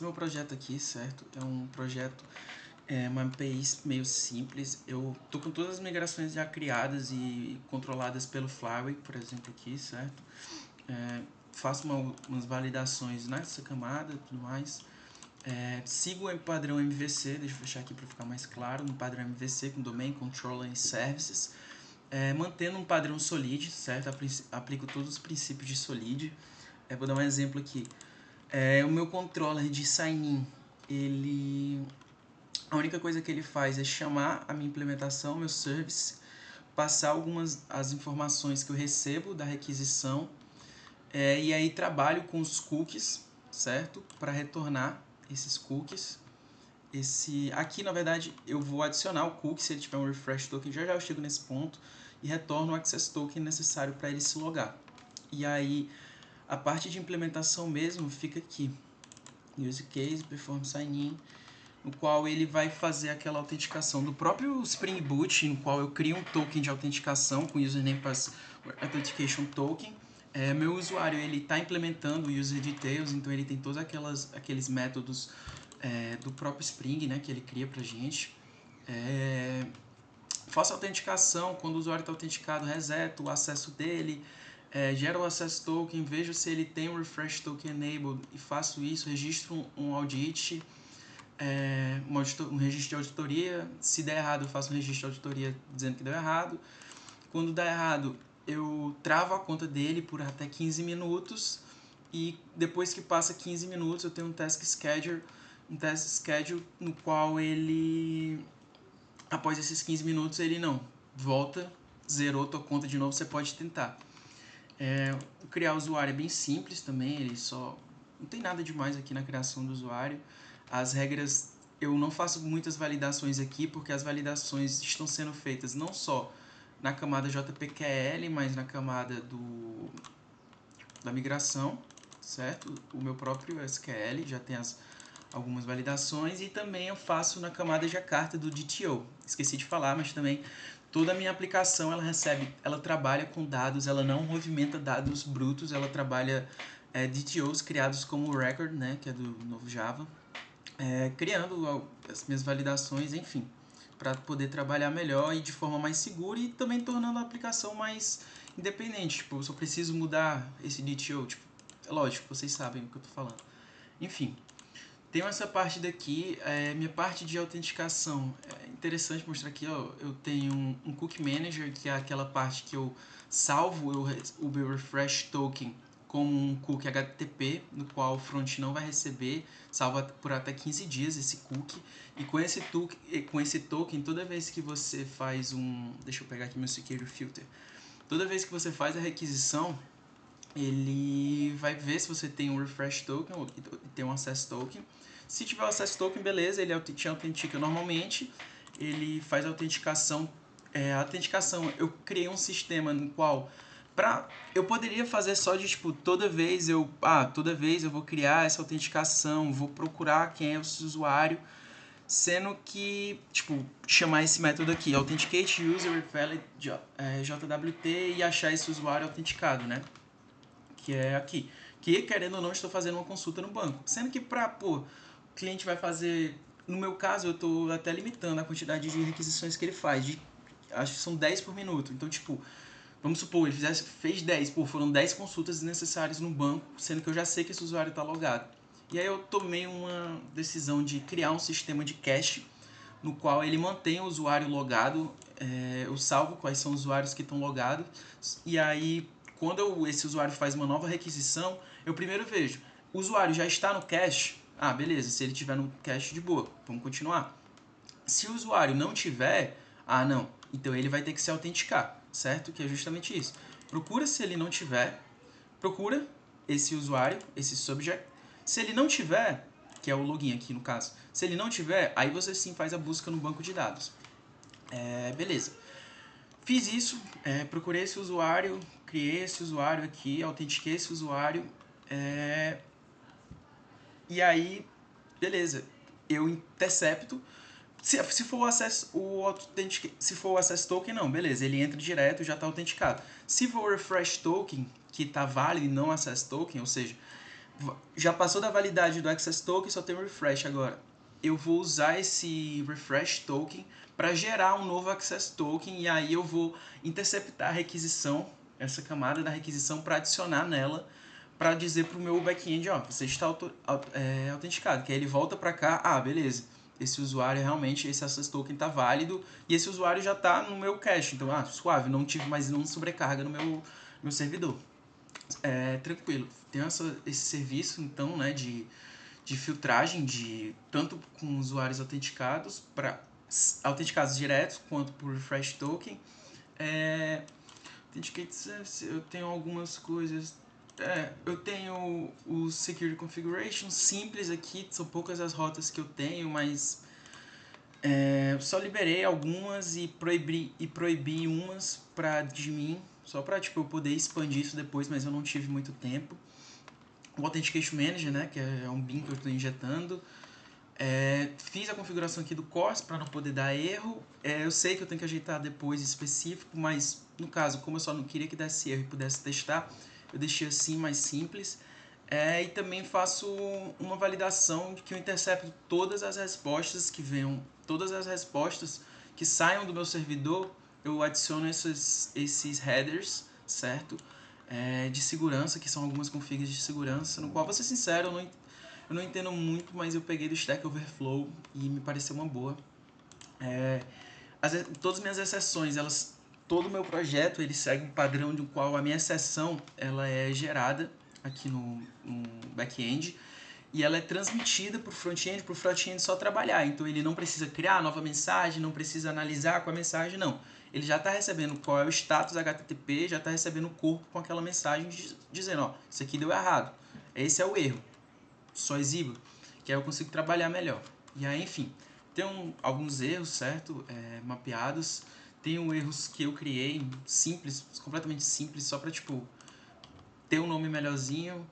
Esse é meu projeto aqui, certo? É um projeto, uma API meio simples. Eu tô com todas as migrações já criadas e controladas pelo Flyway, por exemplo, aqui, certo? Faço umas validações nessa camada e tudo mais. Sigo o padrão MVC, deixa eu fechar aqui para ficar mais claro, um padrão MVC com Domain, Controller e Services. Mantendo um padrão Solid, certo? Aplico todos os princípios de Solid. Vou dar um exemplo aqui. O meu controller de sign-in, a única coisa que ele faz é chamar a minha implementação, meu service, passar as informações que eu recebo da requisição, e aí trabalho com os cookies, certo? Para retornar esses cookies. Aqui, na verdade, eu vou adicionar o cookie se ele tiver um refresh token, já eu chego nesse ponto, e retorno o access token necessário para ele se logar. E aí, a parte de implementação mesmo fica aqui. Use case, perform sign-in, no qual ele vai fazer aquela autenticação do próprio Spring Boot, no qual eu crio um token de autenticação com username plus authentication token. Meu usuário ele está implementando o user details, então ele tem todos aqueles métodos do próprio Spring, né, que ele cria para a gente. Faço a autenticação, quando o usuário está autenticado, reseto o acesso dele, gero o access token, vejo se ele tem um refresh token enabled e faço isso, registro um audit, um registro de auditoria. Se der errado, eu faço um registro de auditoria dizendo que deu errado. Quando dá errado, eu travo a conta dele por até 15 minutos e depois que passa 15 minutos eu tenho um task schedule no qual ele, após esses 15 minutos, ele não volta, zerou tua conta de novo, você pode tentar. Criar o usuário é bem simples também, ele só não tem nada demais aqui na criação do usuário. As regras, eu não faço muitas validações aqui, porque as validações estão sendo feitas não só na camada JPQL, mas na camada da migração, certo? O meu próprio SQL já tem algumas validações, e também eu faço na camada Jakarta do DTO. Esqueci de falar, mas também toda a minha aplicação ela trabalha com dados, ela não movimenta dados brutos, ela trabalha DTOs criados como record, né, que é do novo Java, criando as minhas validações, enfim, para poder trabalhar melhor e de forma mais segura, e também tornando a aplicação mais independente. Tipo, eu só preciso mudar esse DTO, tipo, é lógico, vocês sabem o que eu tô falando. Enfim, tenho essa parte daqui, minha parte de autenticação. É interessante mostrar aqui, ó, eu tenho um Cookie Manager, que é aquela parte que eu salvo o meu refresh token como um cookie HTTP, no qual o front não vai receber, salva por até 15 dias esse cookie. E com esse token, toda vez que você faz deixa eu pegar aqui meu security filter. Toda vez que você faz a requisição, ele vai ver se você tem um refresh token ou tem um access token. Se tiver o access token, beleza, ele te autentica normalmente, ele faz a autenticação. Eu criei um sistema no qual eu poderia fazer só de tipo, toda vez eu vou criar essa autenticação, vou procurar quem é o usuário, sendo que, tipo, chamar esse método aqui, authenticate user valid JWT, e achar esse usuário autenticado, né? Que é aqui. Que, querendo ou não, estou fazendo uma consulta no banco. Sendo que o cliente vai fazer... No meu caso, eu estou até limitando a quantidade de requisições que ele faz. Acho que são 10 por minuto. Então, tipo, vamos supor, ele fez 10. Foram 10 consultas desnecessárias no banco, sendo que eu já sei que esse usuário está logado. E aí eu tomei uma decisão de criar um sistema de cache, no qual ele mantém o usuário logado. Eu salvo quais são os usuários que estão logados. E aí, quando esse usuário faz uma nova requisição, eu primeiro vejo, o usuário já está no cache? Ah, beleza, se ele estiver no cache, de boa, vamos continuar. Se o usuário não tiver, não, então ele vai ter que se autenticar, certo? Que é justamente isso. Procura se ele não tiver, procura esse usuário, esse subject. Se ele não tiver, que é o login aqui no caso, se ele não tiver, aí você sim faz a busca no banco de dados. Beleza. Fiz isso, procurei esse usuário, criei esse usuário aqui, autentiquei esse usuário, e aí, beleza, eu intercepto. Se for o access token, não, beleza, ele entra direto, já está autenticado. Se for o refresh token, que está válido e não access token, ou seja, já passou da validade do Access Token, só tem o Refresh agora. Eu vou usar esse Refresh Token para gerar um novo Access Token e aí eu vou interceptar a requisição, essa camada da requisição, para adicionar nela, para dizer para o meu back-end, ó, você está autenticado, que aí ele volta para cá, ah, beleza, esse usuário realmente, esse Access Token está válido e esse usuário já está no meu cache, então, ah, suave, não tive mais nenhuma sobrecarga no meu servidor. Tranquilo. Tem esse serviço, então, né, de filtragem, tanto com usuários autenticados, autenticados diretos, quanto por Refresh Token. Authenticates, eu tenho algumas coisas. Eu tenho o Security Configuration simples aqui, são poucas as rotas que eu tenho, mas eu só liberei algumas e proibi umas para admin, só para tipo, eu poder expandir isso depois, mas eu não tive muito tempo. O Authentication Manager, né, que é um BIM que eu estou injetando. Fiz a configuração aqui do CORS para não poder dar erro. Eu sei que eu tenho que ajeitar depois específico, mas no caso, como eu só não queria que desse erro e pudesse testar, eu deixei assim mais simples. E também faço uma validação de que eu intercepto todas as respostas que venham, todas as respostas que saiam do meu servidor, eu adiciono esses headers, certo? De segurança, que são algumas configs de segurança, no qual, vou ser sincero, eu não entendo muito, mas eu peguei do Stack Overflow e me pareceu uma boa. Todas as minhas exceções, todo o meu projeto, ele segue um padrão de qual a minha exceção ela é gerada aqui no back-end e ela é transmitida para o front-end só trabalhar. Então ele não precisa criar nova mensagem, não precisa analisar com a mensagem, não. Ele já está recebendo qual é o status HTTP, já está recebendo o corpo com aquela mensagem dizendo, ó, isso aqui deu errado. Esse é o erro. Só exibo, que aí eu consigo trabalhar melhor. E aí, enfim, tem alguns erros, certo? Mapeados. Tenho erros que eu criei, simples, completamente simples, só para, tipo, ter um nome melhorzinho.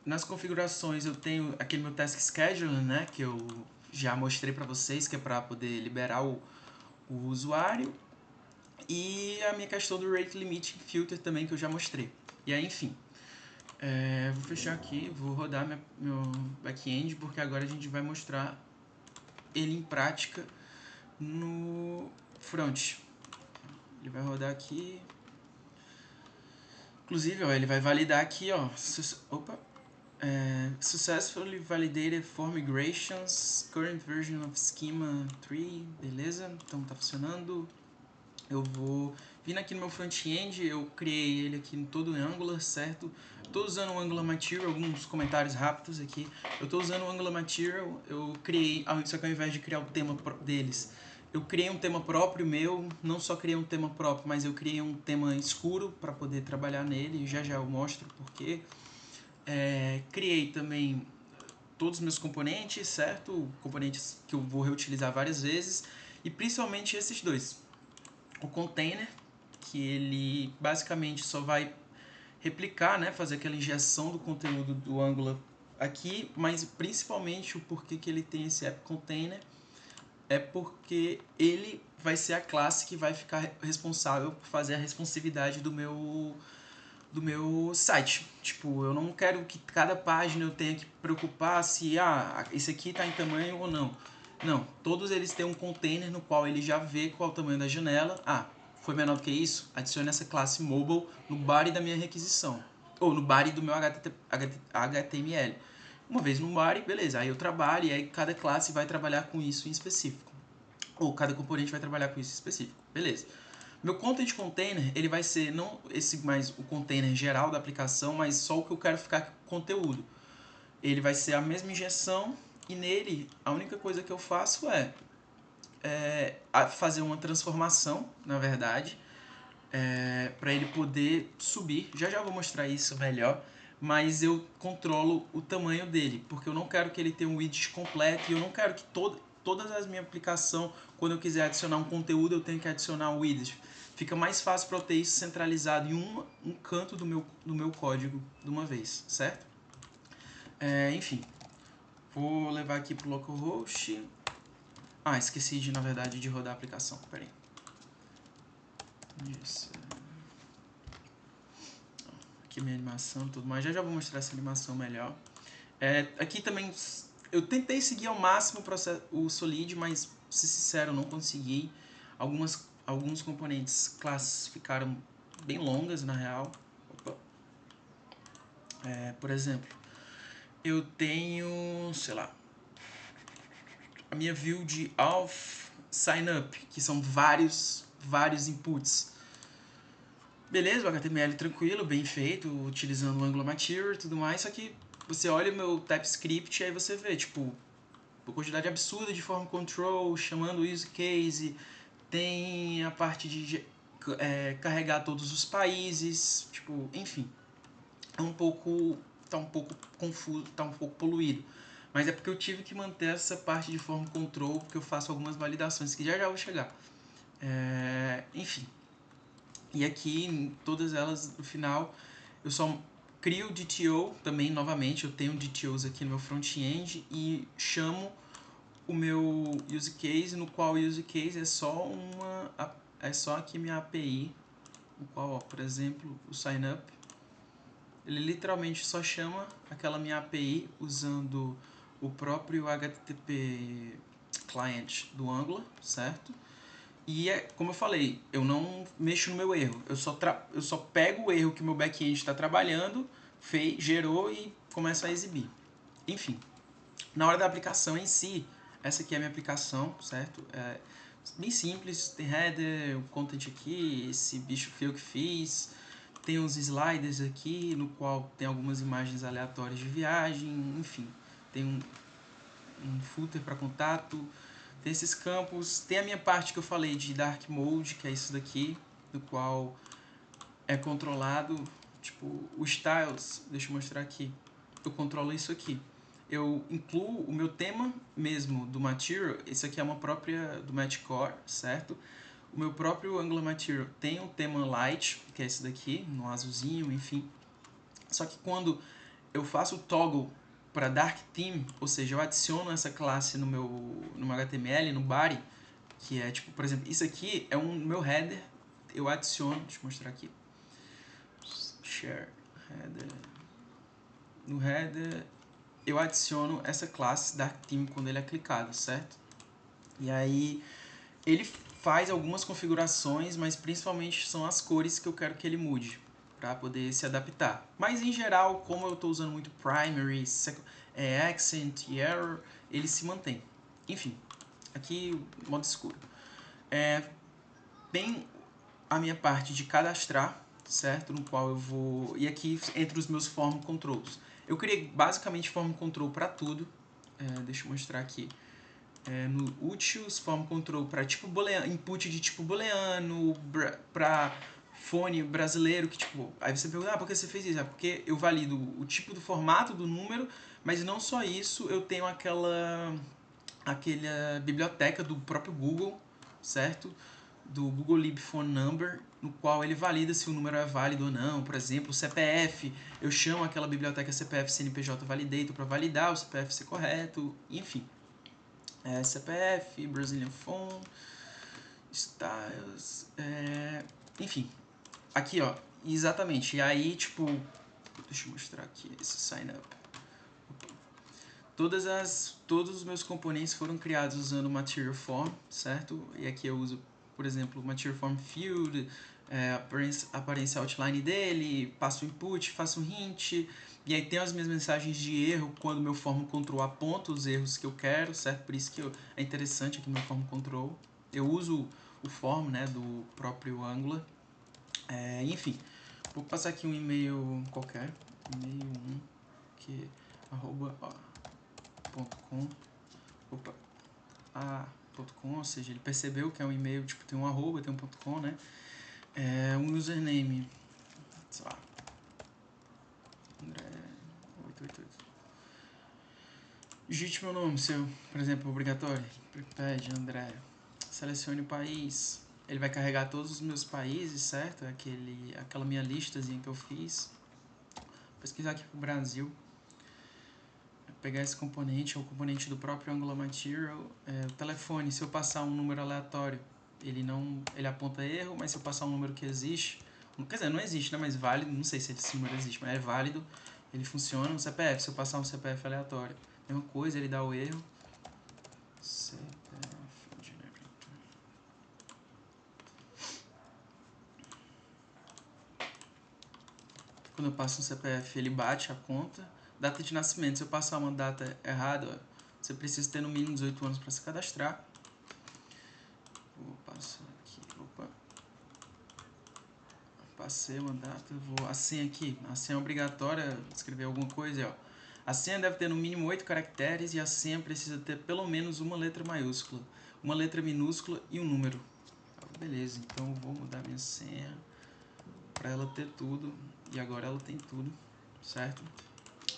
Nas configurações eu tenho aquele meu task scheduler, né, que eu já mostrei para vocês, que é para poder liberar o usuário. E a minha questão do rate limit filter também, que eu já mostrei. E aí, enfim, vou fechar aqui, vou rodar meu back-end, porque agora a gente vai mostrar ele em prática no front. Ele vai rodar aqui. Inclusive, ó, ele vai validar aqui, ó. Successfully validated for migrations, current version of schema 3, beleza? Então tá funcionando. Eu vou vir aqui no meu front-end, eu criei ele aqui todo em Angular, certo? Estou usando o Angular Material, alguns comentários rápidos aqui. Eu estou usando o Angular Material, eu criei, só que ao invés de criar o tema deles, eu criei um tema próprio meu, não só criei um tema próprio, mas eu criei um tema escuro para poder trabalhar nele, já eu mostro porquê. Criei também todos os meus componentes, certo? Componentes que eu vou reutilizar várias vezes, e principalmente esses dois. O container, que ele basicamente só vai replicar, né, fazer aquela injeção do conteúdo do Angular aqui, mas principalmente o porquê que ele tem esse app container é porque ele vai ser a classe que vai ficar responsável por fazer a responsividade do meu site. Tipo, eu não quero que cada página eu tenha que preocupar se esse aqui está em tamanho ou não. Não, todos eles têm um container no qual ele já vê qual é o tamanho da janela. Foi menor do que isso? Adicione essa classe mobile no body da minha requisição. Ou no body do meu HTML. Uma vez no body, beleza. Aí eu trabalho e aí cada classe vai trabalhar com isso em específico. Ou cada componente vai trabalhar com isso em específico. Beleza. Meu content container, ele vai ser não mais o container geral da aplicação, mas só o que eu quero ficar com conteúdo. Ele vai ser a mesma injeção e nele a única coisa que eu faço é fazer uma transformação, na verdade, para ele poder subir. Já vou mostrar isso melhor, mas eu controlo o tamanho dele, porque eu não quero que ele tenha um widget completo e eu não quero que todas as minhas aplicações, quando eu quiser adicionar um conteúdo, eu tenho que adicionar um widget. Fica mais fácil para eu ter isso centralizado em um canto do meu código de uma vez, certo? Enfim, vou levar aqui para o localhost. Esqueci na verdade, de rodar a aplicação. Pera aí. Isso. aqui minha animação e tudo mais. Já vou mostrar essa animação melhor. Aqui também eu tentei seguir ao máximo o Solid, mas, pra ser sincero, eu não consegui. Alguns componentes classes ficaram bem longas, na real. Opa. Por exemplo, eu tenho, sei lá, a minha view de auth signup, que são vários inputs. Beleza, o HTML tranquilo, bem feito, utilizando o Angular Material e tudo mais, só que você olha o meu TypeScript e aí você vê, tipo, uma quantidade absurda de form control, chamando use case, tem a parte de carregar todos os países, tipo, enfim, tá um pouco confuso, tá um pouco poluído. Mas é porque eu tive que manter essa parte de form control, porque eu faço algumas validações que já vou chegar. Enfim. E aqui, em todas elas, no final, eu só crio o DTO também, novamente, eu tenho DTOs aqui no meu front-end e chamo o meu use case, no qual o use case é só aqui minha API, no qual, ó, por exemplo, o signup, ele literalmente só chama aquela minha API usando o próprio HTTP client do Angular, certo? E como eu falei, eu não mexo no meu erro. Eu só pego o erro que o meu back-end está trabalhando, gerou e começo a exibir. Enfim, na hora da aplicação em si, essa aqui é a minha aplicação, certo? Bem simples, tem header, o content aqui, esse bicho feio que fiz. Tem uns sliders aqui, no qual tem algumas imagens aleatórias de viagem, enfim. Tem um footer para contato. Tem esses campos, tem a minha parte que eu falei de Dark Mode, que é isso daqui, no qual é controlado, tipo, o Styles, deixa eu mostrar aqui, eu controlo isso aqui. Eu incluo o meu tema mesmo do Material, esse aqui é uma própria do Matchcore, certo? O meu próprio Angular Material tem um tema Light, que é esse daqui, no azulzinho, enfim. Só que quando eu faço o toggle para Dark Theme, ou seja, eu adiciono essa classe no meu HTML, no body, que é tipo, por exemplo, isso aqui é um meu header, eu adiciono, deixa eu mostrar aqui, share header, no header eu adiciono essa classe Dark Theme quando ele é clicado, certo? E aí ele faz algumas configurações, mas principalmente são as cores que eu quero que ele mude para poder se adaptar. Mas em geral, como eu estou usando muito primary, accent e error, ele se mantém. Enfim, aqui modo escuro. Tem a minha parte de cadastrar, certo? No qual eu vou... E aqui entre os meus form controls. Eu criei basicamente form control para tudo. Deixa eu mostrar aqui. No utils, form control para tipo booleano, input de tipo booleano, para fone brasileiro, que tipo, aí você pergunta, por que você fez isso? É porque eu valido o tipo do formato do número, mas não só isso, eu tenho aquela biblioteca do próprio Google, certo? Do Google Lib Phone Number, no qual ele valida se o número é válido ou não. Por exemplo, o CPF, eu chamo aquela biblioteca CPF CNPJ Validator para validar o CPF ser correto, enfim. CPF, Brazilian Phone, Styles, enfim. Aqui, ó, exatamente. E aí, tipo, deixa eu mostrar aqui esse sign up. Todos os meus componentes foram criados usando o Material Form, certo? E aqui eu uso, por exemplo, o Material Form Field, aparência outline dele, passo o input, faço um hint, e aí tem as minhas mensagens de erro quando meu form control aponta os erros que eu quero, certo? Por isso que é interessante aqui no meu form control. Eu uso o form, né, do próprio Angular. Enfim, vou passar aqui um e-mail qualquer, e-mail 1, que arroba, .com, .com, ou seja, ele percebeu que é um e-mail, tipo, tem um arroba, tem um .com, né? Um username, sei lá, André 888. Digite meu nome, seu, por exemplo, obrigatório, pede André, selecione o país, ele vai carregar todos os meus países, certo? Aquela minha listazinha que eu fiz. Vou pesquisar aqui pro Brasil. Pegar esse componente, é o componente do próprio Angular Material. O telefone, se eu passar um número aleatório, ele aponta erro, mas se eu passar um número que existe, quer dizer, não existe, né? Mas válido, não sei se esse número existe, mas é válido, ele funciona no CPF. Se eu passar um CPF aleatório, mesma coisa, ele dá o erro. CPF generator. Quando eu passo um CPF, ele bate a conta. Data de nascimento, se eu passar uma data errada, ó, você precisa ter no mínimo 18 anos para se cadastrar. Vou passar aqui, opa. Passei uma data, vou... A senha aqui, a senha é obrigatória, escrever alguma coisa, ó. A senha deve ter no mínimo 8 caracteres e a senha precisa ter pelo menos uma letra maiúscula, uma letra minúscula e um número. Beleza, então eu vou mudar minha senha para ela ter tudo, e agora ela tem tudo, certo?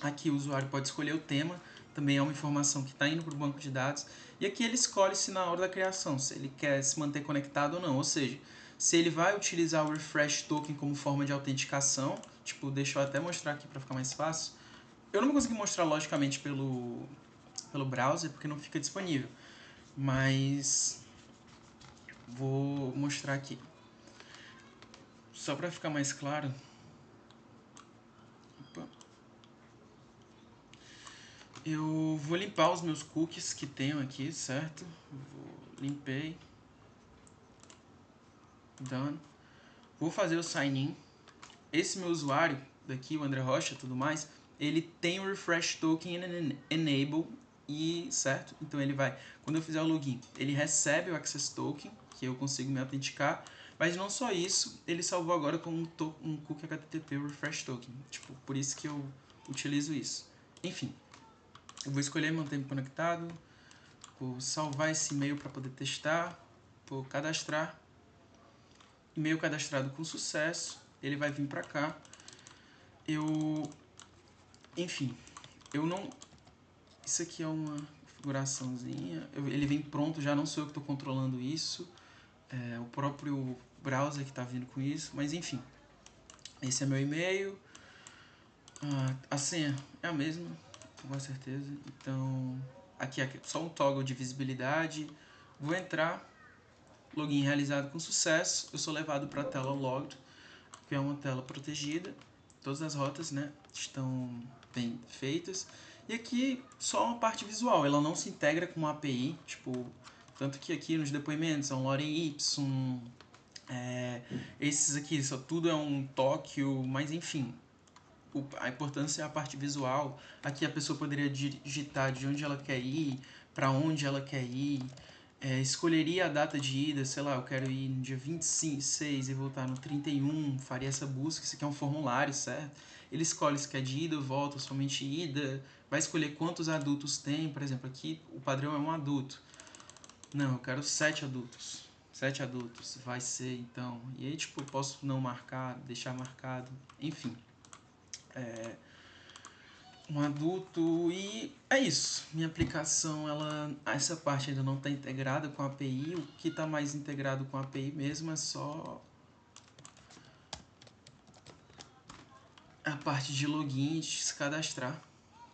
Aqui o usuário pode escolher o tema, também é uma informação que está indo para o banco de dados, e aqui ele escolhe se na hora da criação, se ele quer se manter conectado ou não, ou seja, se ele vai utilizar o refresh token como forma de autenticação, tipo, deixa eu até mostrar aqui para ficar mais fácil. Eu não vou conseguir mostrar logicamente pelo browser, porque não fica disponível, mas vou mostrar aqui. Só para ficar mais claro. Opa. Eu vou limpar os meus cookies que tenho aqui, certo? Limpei. Done. Vou fazer o sign in. Esse meu usuário daqui, o André Rocha e tudo mais, ele tem o refresh token enable e certo? Então ele vai, quando eu fizer o login, ele recebe o access token, que eu consigo me autenticar, mas não só isso, ele salvou agora com um cookie HTTP o refresh token. Tipo, por isso que eu utilizo isso. Enfim, eu vou escolher manter-me conectado, vou salvar esse e-mail para poder testar, vou cadastrar. E-mail cadastrado com sucesso, ele vai vir para cá. Enfim, eu não... Isso aqui é uma configuraçãozinha, ele vem pronto, já não sou eu que estou controlando isso, é o próprio browser que está vindo com isso, mas enfim. Esse é meu e-mail, a senha é a mesma, com certeza, então aqui só um toggle de visibilidade, vou entrar, login realizado com sucesso, eu sou levado para a tela logged, que é uma tela protegida, todas as rotas, né, estão bem feitas, e aqui só uma parte visual, ela não se integra com uma API, tipo, tanto que aqui nos depoimentos é um lorem y, esses aqui, tudo é um Tóquio, mas enfim, a importância é a parte visual. Aqui a pessoa poderia digitar de onde ela quer ir, para onde ela quer ir, escolheria a data de ida, sei lá, eu quero ir no dia 26 e voltar no 31, faria essa busca, isso aqui é um formulário, certo? Ele escolhe se quer de ida, volta, somente ida, vai escolher quantos adultos tem, por exemplo, aqui o padrão é um adulto. Não, eu quero 7 adultos. 7 adultos, vai ser então. E aí, tipo, eu posso não marcar, deixar marcado, enfim. Um adulto e é isso. Minha aplicação, essa parte ainda não está integrada com a API. O que está mais integrado com a API mesmo é só a parte de login e de se cadastrar,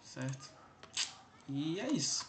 certo? E é isso.